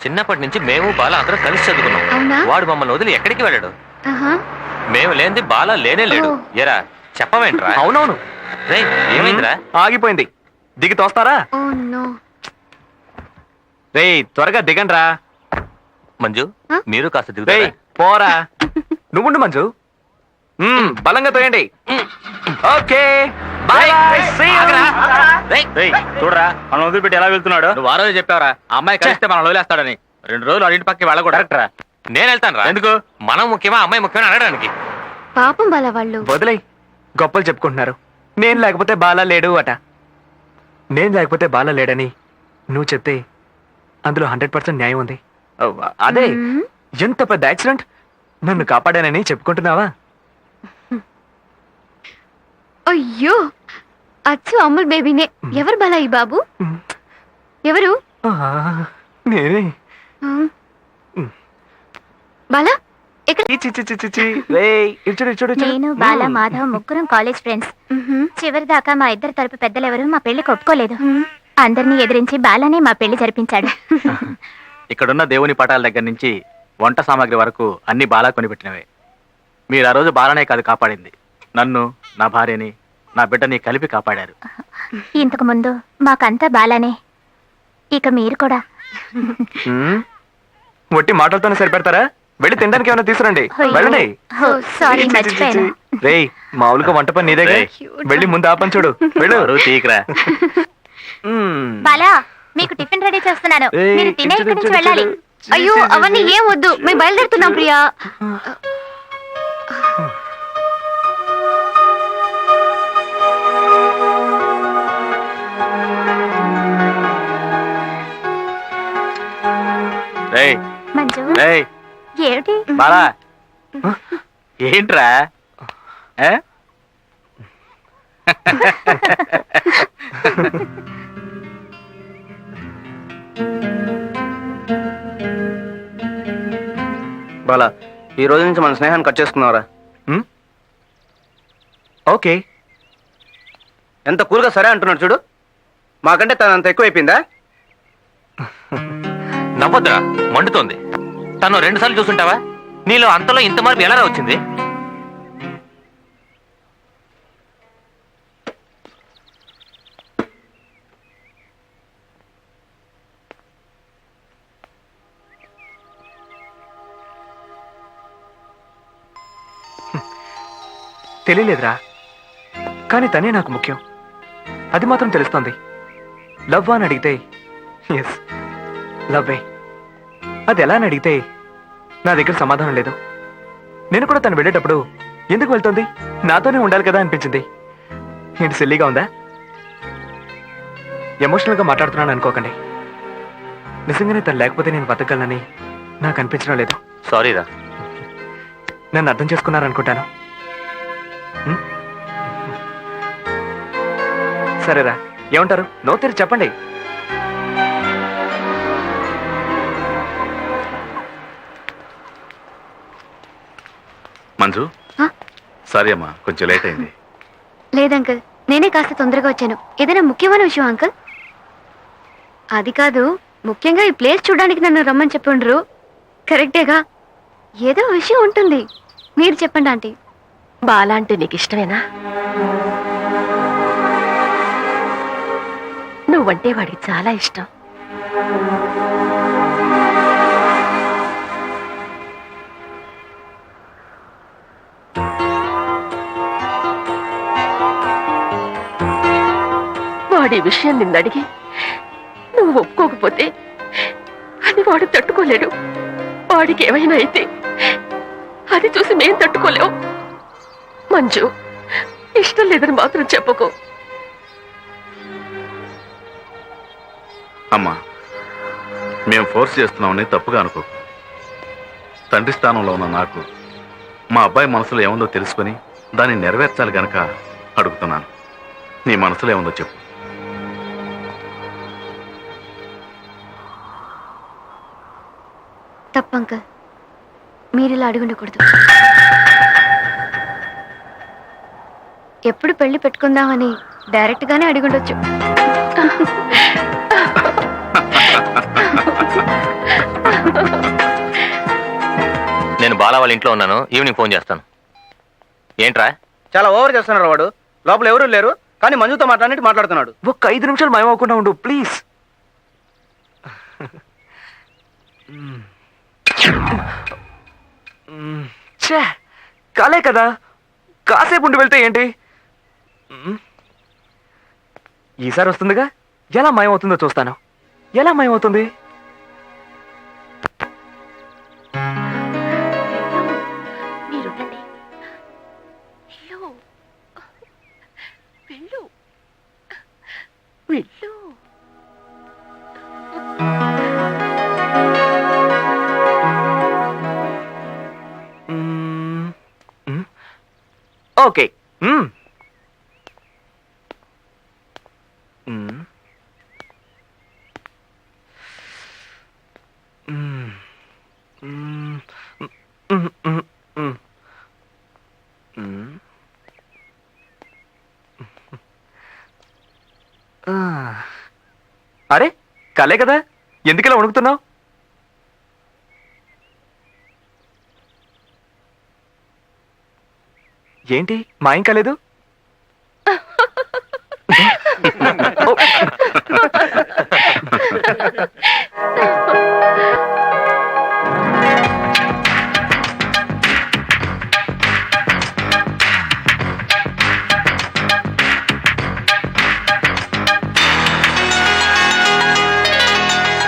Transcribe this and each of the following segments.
చిన్నప్పటి నుంచి మేము బాల అందరం కలిసి చదువుకున్నాం. అవునా? వాడు మమ్మల్ని వదిలి ఎక్కడికి వెళ్ళాడు. ఆహా. మేము లేనిది బాల లేనే లేడు. ఓ. ఎరా చెప్పవేంట్రా? అవునవును, రేయ్ ఏమైందిరా? ఆగిపోయింది. దిగి తోస్తారా? Oh no. రేయ్ త్వరగా దిగండ్రా. మంజు ఆ? మీరు కాస్త రేయ్ దిగుతారా? పోరా. నువ్వుండు మంజు. బలంగా తోయండి. Okay bye bye. See you. ఆగరా. రేయ్, రేయ్ చూడరా, మనం వదిలిపెట్టి ఎలా వెళ్తున్నాడు. నువ్వు ఆ రోజు చెప్పావరా ఆ అమ్మాయి కలిస్తే మనం వదిలేస్తాడని. 2 రోజులు వాళ్ళ ఇంటి పక్కకి వెళ్ళకూడదు. కరెక్ట్ రా. నేను వెళ్తాను రా. ఎందుకు? మనం ముఖ్యమా అమ్మాయి ముఖ్యమా అడగడానికి. పాపం బాల వాళ్ళు. వదిలే. గొప్పలు చెప్పుకుంటున్నారు. నేను లేకపోతే బాలా లేడు అట. నేను లేకపోతే బాలా లేడని నువ్వు చెప్తే అందులో 100% న్యాయం ఉంది. అదే మ్మ్. ఎంత పెద్ద యాక్సిడెంట్, నన్ను కాపాడానని చెప్పుకుంటున్నావా? అయ్యో అచ్చు అమ్ముల్ బేబీనే. ఎవరు బాల ఈ బాబు? ఎవరు? ఆహా, నేనే. ఆ. బాల ఎక్కడ? చి, చి, చి, చి, చి, చి. రేయ్, ఇటు చూడు, ఇటు చూడు, ఇటు చూడు. నేను బాల మాధవ్ ముగ్గురం కాలేజ్ ఫ్రెండ్స్. చివరి దాకా మా ఇద్దరు తరపు పెద్దలెవరూ మా పెళ్లికి ఒప్పుకోలేదు. అందరినీ ఎదిరించి బాలనే మా పెళ్లి జరిపించాడు. ఇక్కడున్న దేవుని పటాల దగ్గర నుంచి వంట సామాగ్రి వరకు అన్ని బాలా కొనిపెట్టినవే. మీరు ఆ రోజు బాలనే కాదు కాపాడింది, నన్ను, నా భార్యని, నా బిడ్డని కలిపి కాపాడారు. ఇంతకు ముందు మాకంతా బాలనే, ఇక మీరు కూడా. మ్మ్. ఒట్టి మాటలతోనే సరిపెడతారా? వెళ్ళి తినడానికి ఏమైనా తీసుకురండి. వెళ్ళండి. ఓ, సారీ మర్చిపోయాను. రేయ్ మామూలుగా వంట పని నీదేగా. రేయ్. వెళ్ళి ముందు ఆ పని చూడు. వెళ్ళు. బరువు తీయకురా. మ్మ్. బాలా మీకు టిఫిన్ రెడీ చేస్తున్నాను, ఏయ్, మీరు తినే ఇక్కడి నుంచి వెళ్ళాలి. అయ్యో అవన్నీ ఏం వద్దు, మేము బయలుదేరుతున్నాం ప్రియా. రేయ్ మంజు రేయ్ ఏమిటి? బాలా ఏంట్రా? ఏ? బాలా, ఈ రోజు నుంచి మన స్నేహాన్ని కట్ చేసుకున్నావరా? మ్మ్. ఓకే. ఎంత కూల్గా సరే అంటున్నాడు చూడు. మాకంటే తను అంత ఎక్కువైపోయిందా? నవ్వద్దురా, మండుతోంది. తను 2 సార్లు చూసుంటావా? నీలో అంతలో ఇంత మార్పు ఎలా వచ్చింది? తెలియలేదురా, కానీ తనే నాకు ముఖ్యం. అది మాత్రం తెలుస్తోంది. లవ్ అని అడిగితే ఎస్ లవ్వే. అది ఎలా అని అడిగితే నా దగ్గర సమాధానం లేదు. నేను కూడా తను వెళ్ళేటప్పుడు ఎందుకు వెళ్తోంది, నాతోనే ఉండాలి కదా అనిపించింది. ఏంటి సిల్లీగా ఉందా? ఎమోషనల్గా మాట్లాడుతున్నాను అనుకోకండి. నిజంగానే తను లేకపోతే నేను బతకగలనని నాకు అనిపించడం లేదు. సారీరా. నన్ను అర్థం చేసుకున్నారనుకుంటాను. మ్? సరేరా, ఏమంటారు? నో తెరి చెప్పండి. మంజు ఆ? సారీ అమ్మా, కొంచెం లేట్ అయింది. లేదంకుల్, నేనే కాస్త తొందరగా వచ్చాను. ఏదైనా ముఖ్యమైన విషయం అంకుల్? అది కాదు, ముఖ్యంగా ఈ ప్లేస్ చూడడానికి నన్ను రమ్మని చెప్పుండ్రు. కరెక్టేగా? ఏదో విషయం ఉంటుంది, మీరు చెప్పండి ఆంటీ. బాలా అంటే నీకు ఇష్టమేనా? నువ్వంటే వాడికి చాలా ఇష్టం. వాడి విషయం నిన్నడిగి నువ్వు ఒప్పుకోకపోతే అది వాడు తట్టుకోలేడు. వాడికి ఏమైనా అయితే అది చూసి మేం తట్టుకోలేవు. మంజు, ఇష్టం లేదని మాత్రం చెప్పకు. అమ్మా, మేము ఫోర్స్ చేస్తున్నామని తప్పుగా అనుకో. తండ్రి స్థానంలో ఉన్న నాకు మా అబ్బాయి మనసులో ఏముందో తెలుసుకొని దాన్ని నెరవేర్చాలి గనక అడుగుతున్నాను. నీ మనసులో ఏముందో చెప్పు. తప్పంకుల్, మీరిలా అడుగుండకూడదు. ఎప్పుడు పెళ్లి పెట్టుకుందామని డైరెక్ట్ గానే అడుగుండొచ్చు. బాలా వాళ్ళ ఇంట్లో ఉన్నాను, ఈవినింగ్ ఫోన్ చేస్తాను. ఏంట్రా? చాలా ఓవర్ చేస్తున్నారు వాడు. లోపల ఎవరూ లేరు, కానీ మంజుతో మాట్లాడుతున్నాడు. ఒక్క 5 నిమిషాలు మాయమవకుండా ఉండు ప్లీజ్. ఛే, కాలే కదా, కాసేపు ఉండి వెళ్తే ఏంటి? ఈసారి వస్తుందిగా, ఎలా మాయమవుతుందో చూస్తాను. ఎలా మాయమవుతుంది? మీరుండండి. వెళ్ళు. వెళ్ళు. వెళ్ళు. ఓకే. అరే కలే కదా, ఎందుకలా వణుకుతున్నావు? ఏంటి మాయం కాలేదు?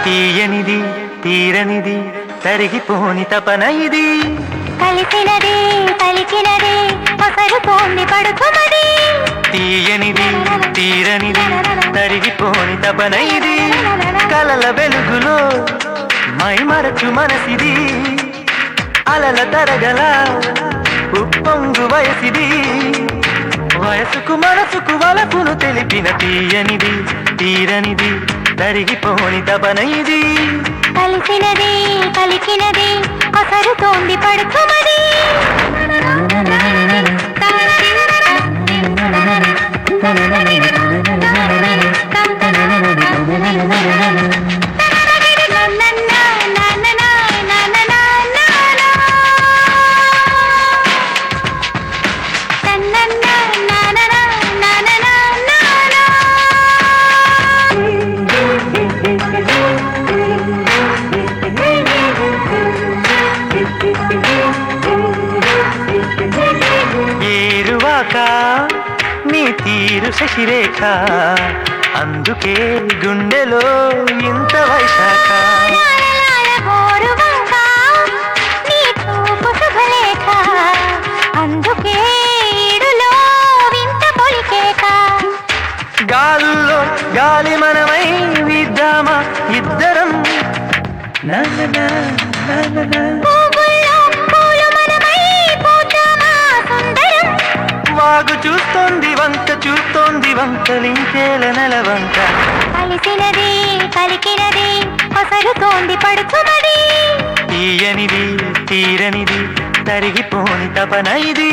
తీయనిది తీరనిది తరిగిపోని తపన ఇది, కలిసినది పలికినది పసరుతోంది పడుతున్నది. తీయనిది తీరనిది తరిగిపోని తపన ఇది, కలల వెలుగులో మైమరచు మనసిది, అలల తరగల ఉప్పొంగు వయసిది, వయసుకు మనసుకు వలపును తెలిపిన తీయనిది తీరనిది తరిగిపోని తపన ఇది, కలిసినది పలికినది పసరుతోంది పడుతున్నది. ఏరువాక నీ తీరు శశిరేఖ, అందుకే గుండెలో ఇంత వైశాఖ, నీ చూపు శుభలేఖ, అందుకే ఈడులో వింత పొలికేక. గాల్లో గాలి మనమై విద్దామా ఇద్దరం, పువ్వుల్లో పూలు మనమై పూద్దామా సుందరం. వాగు చూస్తోంది వంక చూస్తోంది వంకలింకేల నెలవంక, కలిసినది పలికినది పసరుతోంది పడుతున్నది. తీయనిది తీరనిది తరిగిపోని తపన ఇది,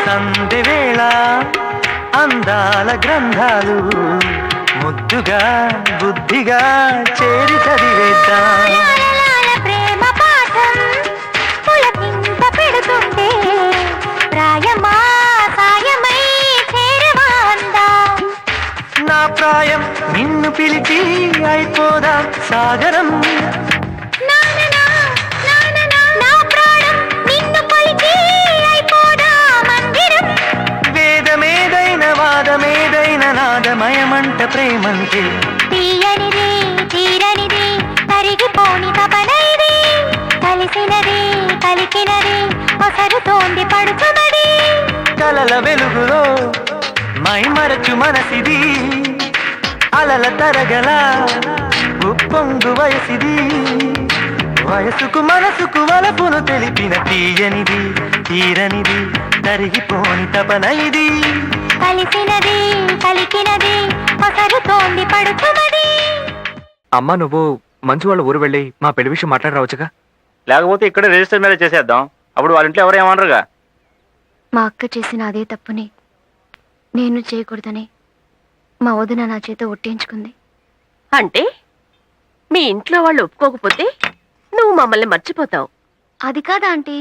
సందెవేళ అందాల గ్రంథాలు ముద్దుగా బుద్ధిగా చేరి చదివేద్దాం, లాల ప్రేమ పాఠం పులకింత పెడుతుంటే ప్రాయమా సాయమై చేరవా అందాం. నా ప్రాయం నిన్ను పిలిచి అయిపోదా సాగరం, నాననా, నాననా, నా ప్రాణం నిన్ను పలికి అయిపోదా మందిరం. వేదమేదైన వాదమేదైన నాదమయమంట ప్రేమంటే, తీయనిది తీరనిది తరిగిపోని తపన ఇది, కలిసినది కలికినది పసరుతోంది పడుతున్నది. కలల వెలుగులో మైమరచు మనసిది, అలల తరగల ఉప్పొంగు వయసిది, వయసుకు మనసుకు వలపును తెలిపిన తీయనిది తీరనిది కరిగిపోని తపన ఇది కలిసినది కలికినది పసరుతోంది పడుతున్నది. అమ్మా నువ్వు మంచు వాళ్ళ ఊరు వెళ్ళి మా పెళ్లి విషయం మాట్లాడరావచ్చుగా. లేకపోతే ఇక్కడ రిజిస్టర్ మీద చేసేద్దాం, అప్పుడు వాళ్ళ ఇంట్లో ఎవరు ఏమనరుగా. మా అక్క చేసిన అదే తప్పుని నేను చేయకూడదని మా వదిన నా చేత ఒట్టేయించుకుంది. అంటే మీ ఇంట్లో వాళ్ళు ఒప్పుకోకపోతే నువ్వు మమ్మల్ని మర్చిపోతావు. అది కాదా ఆంటీ,